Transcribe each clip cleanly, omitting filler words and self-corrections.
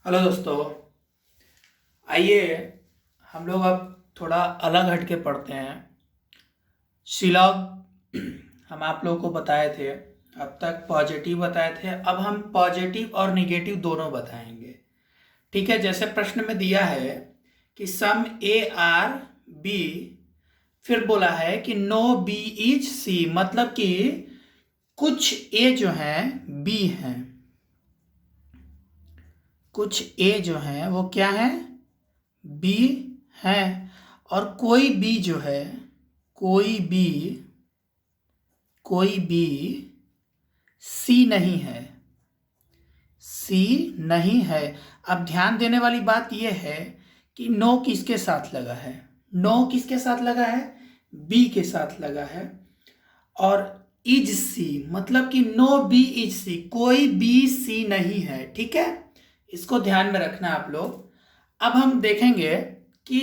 Hello दोस्तों। आइए हम लोग अब थोड़ा अलग हट के पढ़ते हैं। शिलॉग हम आप लोगों को बताए थे, अब तक पॉजिटिव बताए थे, अब हम पॉजिटिव और निगेटिव दोनों बताएंगे। ठीक है, जैसे प्रश्न में दिया है कि सम ए आर बी, फिर बोला है कि नो बी इज सी, मतलब कि कुछ ए जो हैं बी हैं, कुछ ए जो हैं वो क्या है, बी है। और कोई बी जो है, कोई बी कोई बी सी नहीं है, सी नहीं है। अब ध्यान देने वाली बात यह है कि नो किसके साथ लगा है, नो किसके साथ लगा है, बी के साथ लगा है। और इज सी मतलब कि नो बी इज सी, कोई बी सी नहीं है। ठीक है, इसको ध्यान में रखना आप लोग। अब हम देखेंगे कि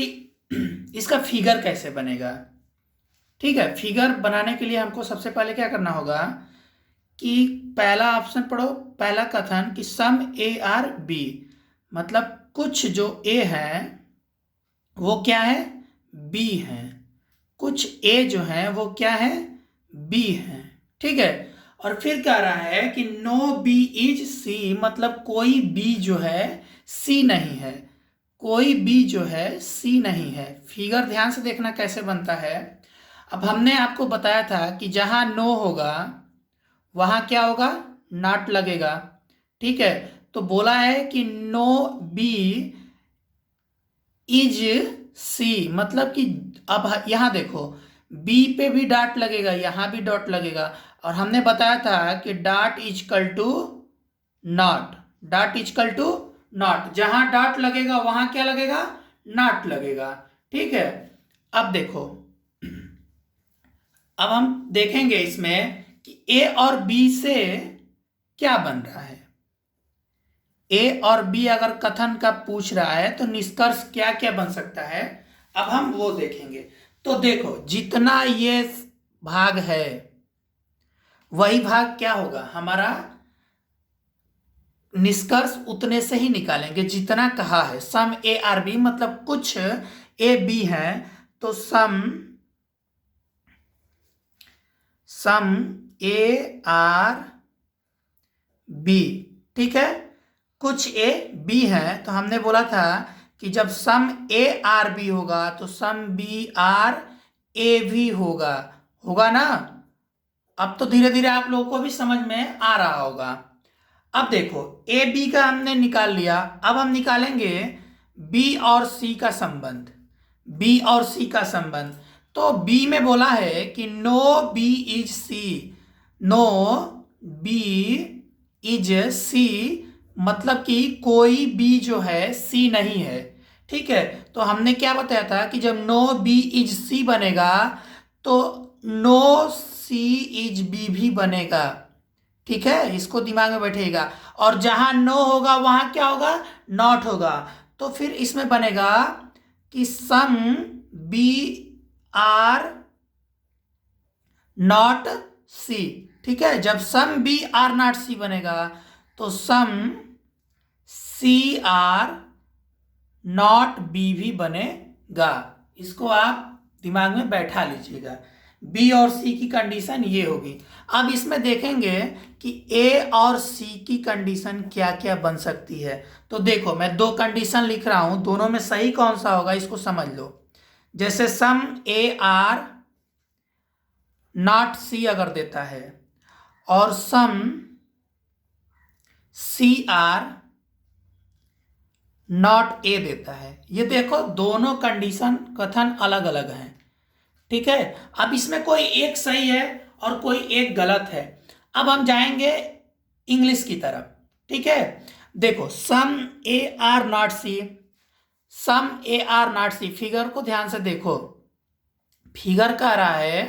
इसका फिगर कैसे बनेगा। ठीक है, फिगर बनाने के लिए हमको सबसे पहले क्या करना होगा कि पहला ऑप्शन पढ़ो, पहला कथन कि सम ए आर बी, मतलब कुछ जो ए है वो क्या है, बी है। कुछ ए जो है वो क्या है, बी है। ठीक है, और फिर कह रहा है कि नो बी इज सी, मतलब कोई बी जो है सी नहीं है, कोई बी जो है सी नहीं है। फिगर ध्यान से देखना कैसे बनता है। अब हमने आपको बताया था कि जहां नो होगा वहां क्या होगा, नॉट लगेगा। ठीक है, तो बोला है कि नो बी इज सी, मतलब कि अब यहां देखो बी पे भी डॉट लगेगा, यहां भी डॉट लगेगा। और हमने बताया था कि dot is equal to not, dot is equal to not, जहां डॉट लगेगा वहां क्या लगेगा, नॉट लगेगा। ठीक है, अब देखो, अब हम देखेंगे इसमें कि ए और बी से क्या बन रहा है। ए और बी अगर कथन का पूछ रहा है तो निष्कर्ष क्या क्या बन सकता है, अब हम वो देखेंगे। तो देखो, जितना ये भाग है वही भाग क्या होगा हमारा, निष्कर्ष उतने से ही निकालेंगे जितना कहा है। सम ए आर बी मतलब कुछ ए बी है, तो सम सम ए आर बी। ठीक है, कुछ ए बी है, तो हमने बोला था कि जब सम ए आर बी होगा तो सम बी आर ए भी होगा, होगा ना। अब तो धीरे धीरे आप लोगों को भी समझ में आ रहा होगा। अब देखो, ए बी का हमने निकाल लिया, अब हम निकालेंगे बी और सी का संबंध, बी और सी का संबंध। तो बी में बोला है कि no B is C, no B is C, मतलब कि कोई बी जो है सी नहीं है। ठीक है, तो हमने क्या बताया था कि जब नो बी इज सी बनेगा तो नो सी इज बी भी बनेगा। ठीक है, इसको दिमाग में बैठेगा। और जहां नो होगा वहां क्या होगा, नॉट होगा। तो फिर इसमें बनेगा कि सम बी आर नॉट सी। ठीक है, जब सम बी आर नॉट सी बनेगा तो सम सी आर नॉट बी भी बनेगा। इसको आप दिमाग में बैठा लीजिएगा, बी और सी की कंडीशन ये होगी। अब इसमें देखेंगे कि ए और सी की कंडीशन क्या क्या बन सकती है। तो देखो, मैं दो कंडीशन लिख रहा हूं, दोनों में सही कौन सा होगा इसको समझ लो। जैसे सम ए आर नॉट सी अगर देता है और सम सी आर नॉट ए देता है, ये देखो दोनों कंडीशन कथन अलग अलग हैं। ठीक है, अब इसमें कोई एक सही है और कोई एक गलत है। अब हम जाएंगे इंग्लिश की तरफ। ठीक है, देखो some A are not C, some A are not C, figure को ध्यान से देखो। फिगर कह रहा है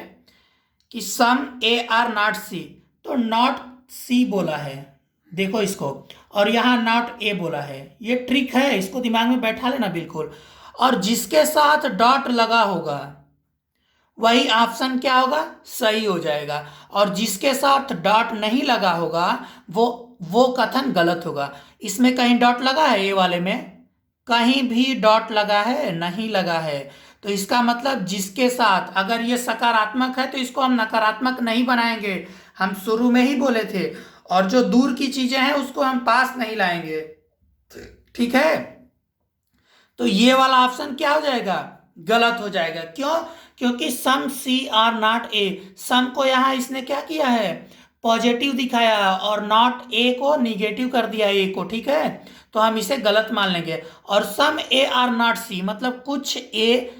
कि सम ए आर नॉट सी, तो नॉट सी बोला है, देखो इसको, और यहां नॉट ए बोला है। ये ट्रिक है, इसको दिमाग में बैठा लेना बिल्कुल। और जिसके साथ डॉट लगा होगा वही ऑप्शन क्या होगा, सही हो जाएगा। और जिसके साथ डॉट नहीं लगा होगा वो वो कथन गलत होगा। इसमें कहीं डॉट लगा है, ए वाले में कहीं भी डॉट लगा है नहीं लगा है। तो इसका मतलब जिसके साथ, अगर ये सकारात्मक है तो इसको हम नकारात्मक नहीं बनाएंगे, हम शुरू में ही बोले थे। और जो दूर की चीजें हैं उसको हम पास नहीं लाएंगे, ठीक है। तो ये वाला ऑप्शन क्या हो जाएगा, गलत हो जाएगा। क्यों? क्योंकि सम सी आर नॉट ए, सम को यहां इसने क्या किया है, पॉजिटिव दिखाया और नॉट ए को निगेटिव कर दिया, ए को, ठीक है। तो हम इसे गलत मान लेंगे। और सम ए आर नॉट सी, मतलब कुछ ए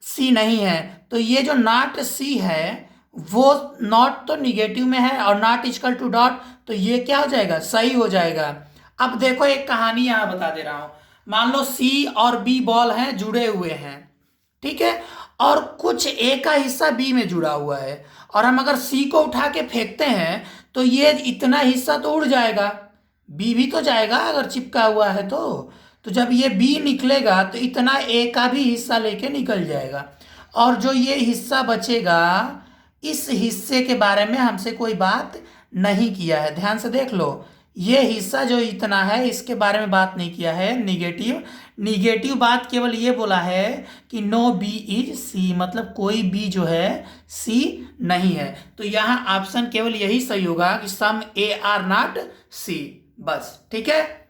सी नहीं है। तो ये जो नॉट सी है वो नॉट तो निगेटिव में है और नॉट इक्वल टू डॉट, तो ये क्या हो जाएगा, सही हो जाएगा। अब देखो एक कहानी यहां बता दे रहा हूं। मान लो सी और बी बॉल हैं, जुड़े हुए हैं, ठीक है। और कुछ ए का हिस्सा बी में जुड़ा हुआ है, और हम अगर सी को उठा के फेंकते हैं तो ये इतना हिस्सा तो उड़ जाएगा, बी भी तो जाएगा अगर चिपका हुआ है तो जब ये बी निकलेगा तो इतना ए का भी हिस्सा लेके निकल जाएगा। और जो ये हिस्सा बचेगा, इस हिस्से के बारे में हमसे कोई बात नहीं किया है, ध्यान से देख लो। ये हिस्सा जो इतना है इसके बारे में बात नहीं किया है, निगेटिव। निगेटिव बात केवल ये बोला है कि नो बी इज सी, मतलब कोई बी जो है सी नहीं है। तो यहाँ ऑप्शन केवल यही सही होगा कि सम ए आर नॉट सी, बस, ठीक है।